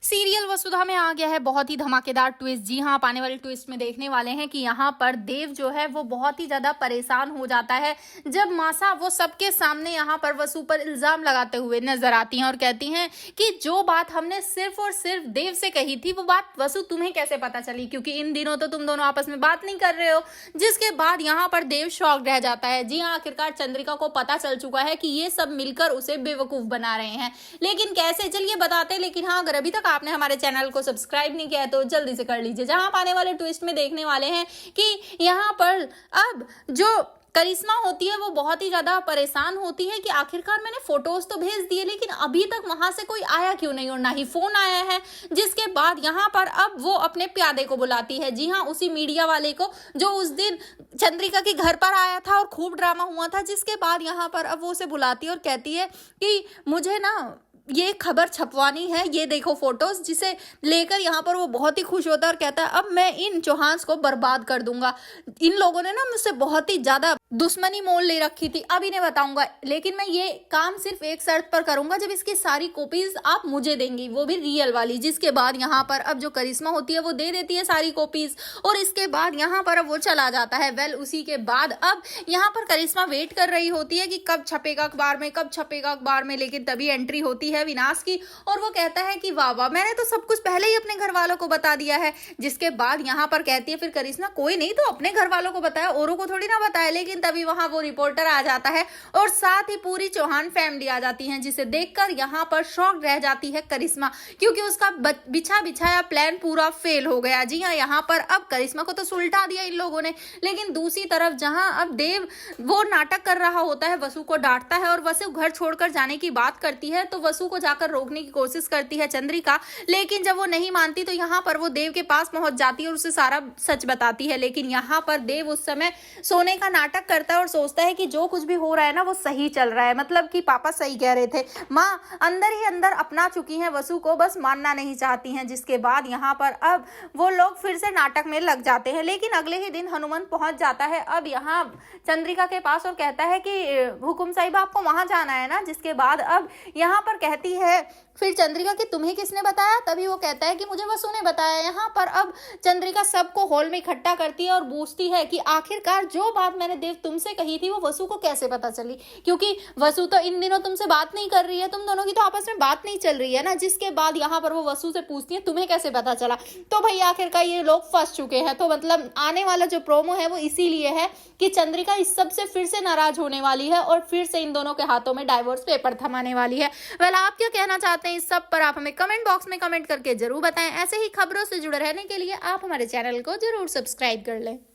Serial वसुधा में आ गया है बहुत ही धमाकेदार ट्विस्ट। जी हाँ, आप आने वाले ट्विस्ट में देखने वाले हैं कि यहाँ पर देव जो है वो बहुत ही ज्यादा परेशान हो जाता है जब मासा वो सबके सामने यहाँ पर वसु पर इल्जाम लगाते हुए नजर आती हैं और कहती हैं कि जो बात हमने सिर्फ और सिर्फ देव से कही थी वो बात वसु तुम्हें कैसे पता चली, क्योंकि इन दिनों तो तुम दोनों आपस में बात नहीं कर रहे हो। जिसके बाद यहाँ पर देव शॉक रह जाता है। जी हाँ, आखिरकार चंद्रिका को पता चल चुका है कि ये सब मिलकर उसे बेवकूफ बना रहे हैं, लेकिन कैसे चलिए बताते हैं। लेकिन हाँ, अगर अभी तक आपने हमारे चैनल को सब्सक्राइब नहीं किया है तो जल्दी से कर लीजिए। जहां आप आने वाले ट्विस्ट में देखने वाले हैं कि यहाँ पर अब जो करिश्मा होती है वो बहुत ही ज्यादा परेशान होती है कि आखिरकार मैंने फोटोज तो भेज दिए लेकिन अभी तक वहां से कोई आया क्यों नहीं और ना ही फोन आया है। जिसके बाद यहाँ पर अब वो अपने प्यादे को बुलाती है। जी हाँ, उसी मीडिया वाले को जो उस दिन चंद्रिका के घर पर आया था और खूब ड्रामा हुआ था। जिसके बाद यहाँ पर अब वो उसे बुलाती है और कहती है कि मुझे ना ये खबर छपवानी है, ये देखो फोटोज। जिसे लेकर यहाँ पर वो बहुत ही खुश होता है और कहता है अब मैं इन चौहान को बर्बाद कर दूंगा। इन लोगों ने ना मुझसे बहुत ही ज्यादा दुश्मनी मोल ले रखी थी, अब इन्हें बताऊंगा, लेकिन मैं ये काम सिर्फ एक शर्त पर करूंगा, जब इसकी सारी कॉपीज आप मुझे देंगी, वो भी रियल वाली। जिसके बाद यहाँ पर अब जो करिश्मा होती है वो दे देती है सारी कॉपीज और इसके बाद यहाँ पर अब वो चला जाता है। वेल, उसी के बाद अब यहाँ पर करिश्मा वेट कर रही होती है कि कब छपेगा अखबार में, कब छपेगा अखबार में। लेकिन तभी एंट्री होती है विनाश की और वो कहता है कि वाह वाह, मैंने तो सब कुछ पहले ही अपने घर वालों को बता दिया है। जिसके बाद यहाँ पर कहती है फिर करिश्मा, कोई नहीं तो अपने घर वालों को बताया, औरों को थोड़ी ना बताया। लेकिन तभी वहां वो रिपोर्टर आ जाता है और साथ ही पूरी चौहान फैमिली आ जाती है, जिसे देखकर यहाँ पर शॉक रह जाती है करिश्मा, क्योंकि उसका बिछा बिछाया प्लान पूरा फेल हो गया। जी हाँ, यहाँ पर अब करिश्मा को तो सुलटा दिया इन लोगों ने, लेकिन दूसरी तरफ जहां अब देव वो नाटक कर रहा होता है, वसु को डांटता है और वसु घर छोड़कर जाने की बात करती है तो वसु को जाकर रोकने की कोशिश करती है चंद्रिका। लेकिन जब वो नहीं मानती तो यहाँ पर वो देव के पास पहुंच जाती है और उसे सारा सच बताती है। लेकिन यहाँ पर देव उस समय सोने का नाटक करता है और सोचता है कि जो कुछ भी हो रहा है ना वो सही चल रहा है, मतलब कि पापा सही कह रहे थे, माँ अंदर ही अंदर अपना चुकी हैं वसु को, बस मानना नहीं चाहती हैं। जिसके बाद यहाँ पर अब वो लोग फिर से नाटक में लग जाते हैं। लेकिन अगले ही दिन हनुमंत पहुंच जाता है अब यहाँ चंद्रिका के पास और कहता है कि हुकुम साहिब आपको वहां जाना है ना। जिसके बाद अब यहाँ पर कहती है फिर चंद्रिका कि तुम्हें किसने बताया। तभी वो कहता है कि मुझे वसु ने बताया। यहाँ पर अब चंद्रिका सबको हॉल में इकट्ठा करती है और पूछती है कि आखिरकार जो बात मैंने देव तुमसे कही थी वो वसु को कैसे पता चली, क्योंकि वसु तो इन दिनों तुमसे बात नहीं कर रही है, तुम दोनों की तो आपस में बात नहीं चल रही है ना। जिसके बाद यहाँ पर वो वसु से पूछती है तुम्हें कैसे पता चला। तो भाई आखिरकार ये लोग फंस चुके हैं। तो मतलब आने वाला जो प्रोमो है वो इसीलिए है कि चंद्रिका इस सब से फिर से नाराज होने वाली है और फिर से इन दोनों के हाथों में डाइवोर्स पेपर थमाने वाली है। वेल, आप क्या कहना चाहते हैं इस सब पर, आप हमें कमेंट बॉक्स में कमेंट करके जरूर बताएं। ऐसे ही खबरों से जुड़े रहने के लिए आप हमारे चैनल को जरूर सब्सक्राइब कर लें।